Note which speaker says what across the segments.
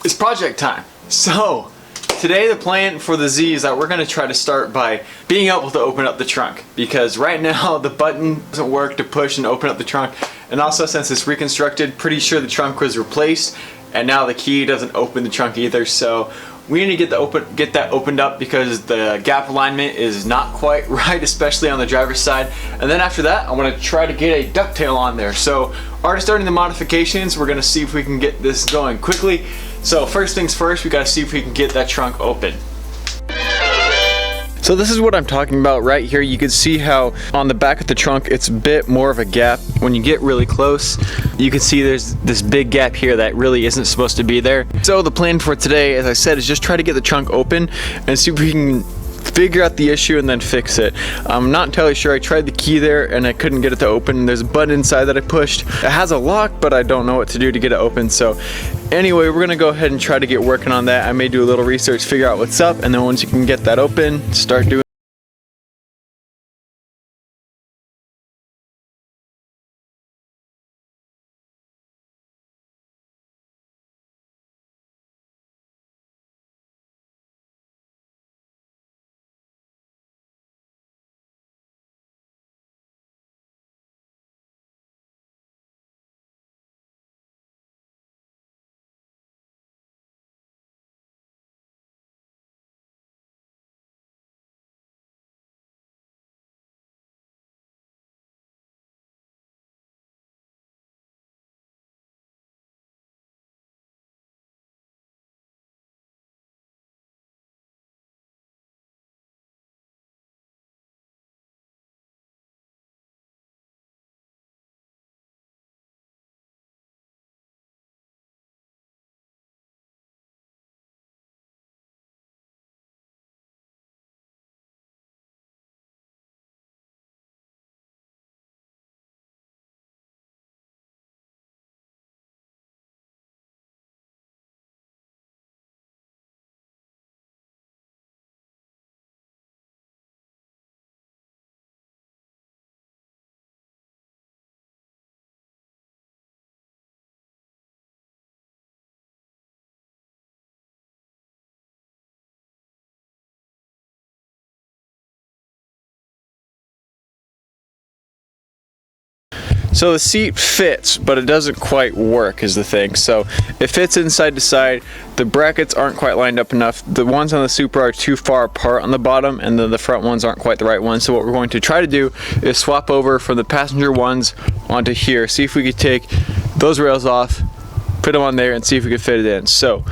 Speaker 1: It's project time. So today the plan for the Z is that we're gonna try to start by being able to open up the trunk, because right now the button doesn't work to push and open up the trunk, and also since it's reconstructed, pretty sure the trunk was replaced, and now the key doesn't open the trunk either. So we need to get that opened up because the gap alignment is not quite right, especially on the driver's side. And then after that, I want to try to get a ducktail on there. So already starting the modifications, we're gonna see if we can get this going quickly. So first things first, we gotta see if we can get that trunk open. So this is what I'm talking about right here. You can see how on the back of the trunk, it's a bit more of a gap. When you get really close, you can see there's this big gap here that really isn't supposed to be there. So the plan for today, as I said, is just try to get the trunk open and see if we can figure out the issue and then fix it. I'm not entirely sure. I tried the key there and I couldn't get it to open. There's a button inside that I pushed. It has a lock, but I don't know what to do to get it open. So anyway, we're gonna go ahead and try to get working on that. I may do a little research, figure out what's up, and then once you can get that open, start doing. So the seat fits, but it doesn't quite work is the thing. So it fits inside to side. The brackets aren't quite lined up enough. The ones on the Supra are too far apart on the bottom, and then the front ones aren't quite the right ones. So what we're going to try to do is swap over from the passenger ones onto here. See if we could take those rails off, put them on there, and see if we can fit it in. So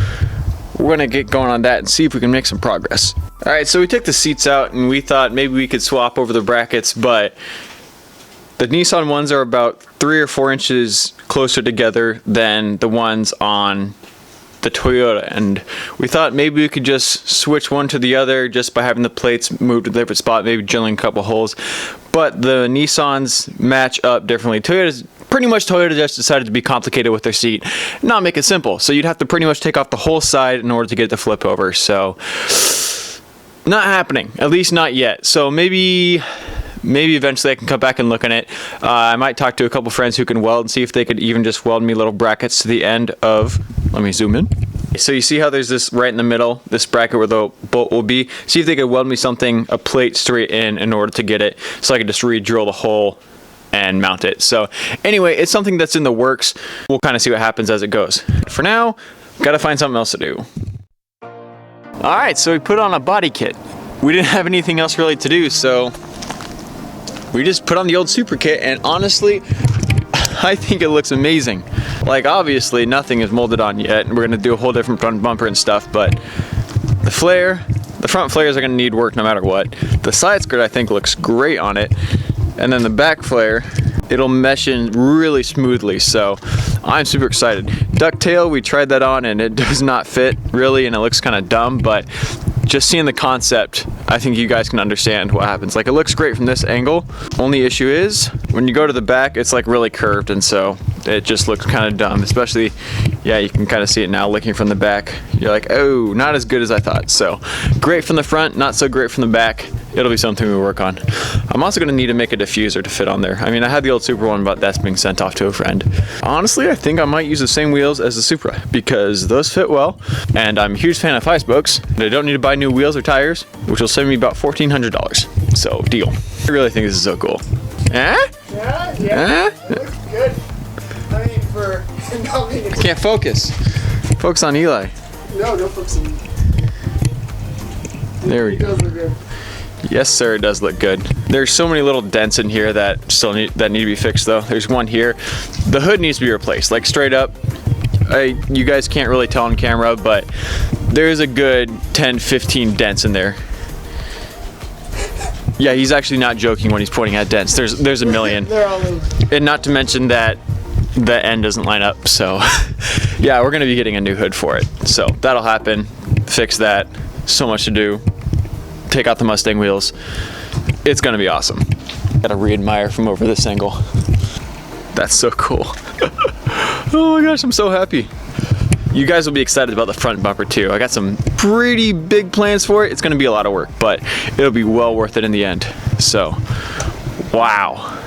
Speaker 1: we're gonna get going on that and see if we can make some progress. All right, so we took the seats out and we thought maybe we could swap over the brackets, but the Nissan ones are about 3 or 4 inches closer together than the ones on the Toyota, and we thought maybe we could just switch one to the other just by having the plates moved to a different spot, maybe drilling a couple holes. But the Nissans match up differently. Toyota just decided to be complicated with their seat, not make it simple. So you'd have to pretty much take off the whole side in order to get it to flip over. So not happening, at least not yet. So maybe eventually I can come back and look at it. I might talk to a couple friends who can weld and see if they could even just weld me little brackets to the end of, let me zoom in. So you see how there's this right in the middle, this bracket where the bolt will be? See if they could weld me something, a plate straight in order to get it, so I could just re-drill the hole and mount it. So anyway, it's something that's in the works. We'll kind of see what happens as it goes. For now, gotta find something else to do. All right, so we put on a body kit. We didn't have anything else really to do, so we just put on the old Supra kit, and honestly, I think it looks amazing. Like, obviously nothing is molded on yet, and we're gonna do a whole different front bumper and stuff, but the front flares are gonna need work no matter what. The side skirt I think looks great on it, and then the back flare, it'll mesh in really smoothly, so I'm super excited. Ducktail, we tried that on and it does not fit really, and it looks kind of dumb, but just seeing the concept, I think you guys can understand what happens. Like, it looks great from this angle. Only issue is when you go to the back, it's like really curved, and so it just looks kind of dumb. Especially, yeah, you can kind of see it now looking from the back. You're like, oh, not as good as I thought. So great from the front, not so great from the back. it'll be something we work on. I'm also gonna need to make a diffuser to fit on there. I mean, I had the old Supra one, but that's being sent off to a friend. Honestly, I think I might use the same wheels as the Supra because those fit well, and I'm a huge fan of high spokes. I don't need to buy new wheels or tires, which will save me about $1,400. So, deal. I really think this is so cool. Eh?
Speaker 2: Yeah, it looks good. I mean, for not being
Speaker 1: I can't focus. Focus on Eli.
Speaker 2: No, don't focus on me.
Speaker 1: There we
Speaker 2: It
Speaker 1: go.
Speaker 2: does look good.
Speaker 1: Yes, sir, it does look good. There's so many little dents in here that still need to be fixed though. There's one here. The hood needs to be replaced, like straight up. You guys can't really tell on camera, but there's a good 10, 15 dents in there. Yeah, he's actually not joking when he's pointing at dents. There's a million.
Speaker 2: They're all over.
Speaker 1: And not to mention that the end doesn't line up, so yeah, we're gonna be getting a new hood for it. So that'll happen, fix that. So much to do. Take out the Mustang wheels. It's gonna be awesome. Gotta re-admire from over this angle. That's so cool. Oh my gosh, I'm so happy. You guys will be excited about the front bumper too. I got some pretty big plans for it. It's gonna be a lot of work, but it'll be well worth it in the end. So, wow.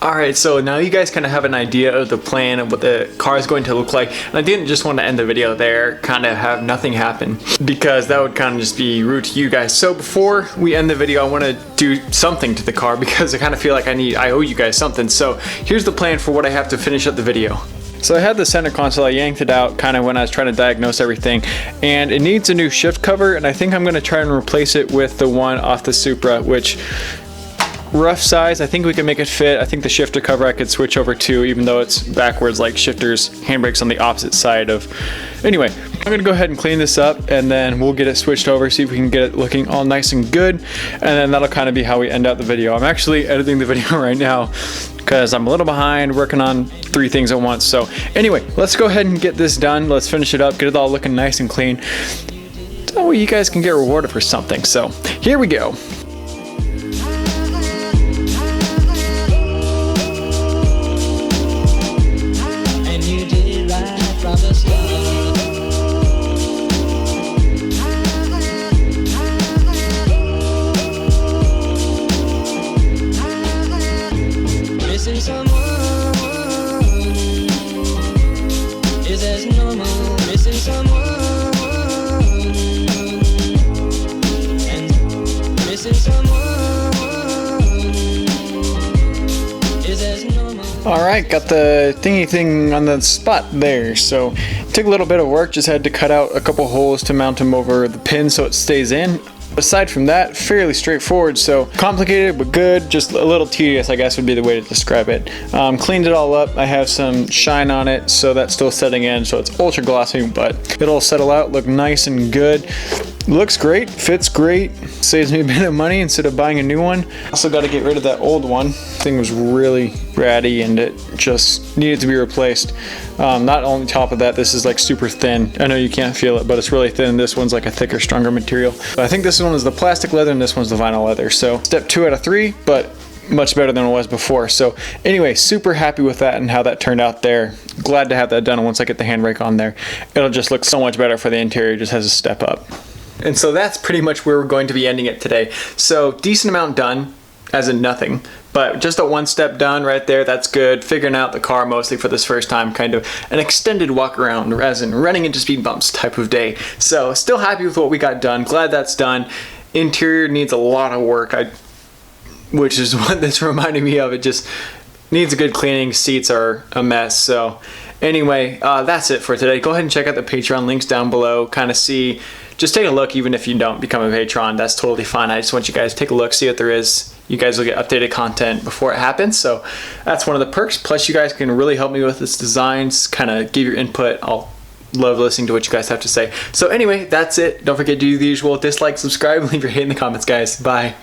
Speaker 1: Alright, so now you guys kind of have an idea of the plan of what the car is going to look like. And I didn't just want to end the video there, kind of have nothing happen, because that would kind of just be rude to you guys. So before we end the video, I want to do something to the car because I kind of feel like I owe you guys something. So here's the plan for what I have to finish up the video. So I had the center console, I yanked it out kind of when I was trying to diagnose everything, and it needs a new shift cover, and I think I'm going to try and replace it with the one off the Supra, which rough size, I think we can make it fit. I think the shifter cover I could switch over to, even though it's backwards, like shifters, handbrakes on the opposite side of. Anyway, I'm gonna go ahead and clean this up, and then we'll get it switched over, see if we can get it looking all nice and good, and then that'll kind of be how we end out the video. I'm actually editing the video right now because I'm a little behind, working on 3 things at once. So anyway, let's go ahead and get this done. Let's finish it up, get it all looking nice and clean. So you guys can get rewarded for something. So here we go. Alright, got the thingy thing on the spot there. So took a little bit of work, just had to cut out a couple holes to mount them over the pin so it stays in. Aside from that, fairly straightforward. So complicated but good, just a little tedious I guess would be the way to describe it. Cleaned it all up, I have some shine on it, so that's still setting in, so it's ultra glossy, but it'll settle out, look nice and good. Looks great, fits great, saves me a bit of money instead of buying a new one. Also got to get rid of that old one. Thing was really ratty and it just needed to be replaced. Not on top of that, this is like super thin. I know you can't feel it, but it's really thin. This one's like a thicker, stronger material. I think this one is the plastic leather and this one's the vinyl leather. So step 2 out of 3, but much better than it was before. So anyway, super happy with that and how that turned out there. Glad to have that done. Once I get the handbrake on there, it'll just look so much better for the interior. Just has a step up. And so that's pretty much where we're going to be ending it today. So decent amount done, as in nothing, but just a 1 step done right there. That's good. Figuring out the car mostly for this first time, kind of an extended walk around, as in running into speed bumps type of day. So still happy with what we got done. Glad that's done. Interior needs a lot of work, which is what this reminded me of. It just needs a good cleaning. Seats are a mess. So anyway, that's it for today. Go ahead and check out the Patreon links down below. Kind of see. Just take a look, even if you don't become a patron, that's totally fine. I just want you guys to take a look, see what there is. You guys will get updated content before it happens, so that's one of the perks. Plus you guys can really help me with this designs, kind of give your input. I'll love listening to what you guys have to say. So anyway, that's it. Don't forget to do the usual: dislike, subscribe, leave your hate in the comments, guys. Bye.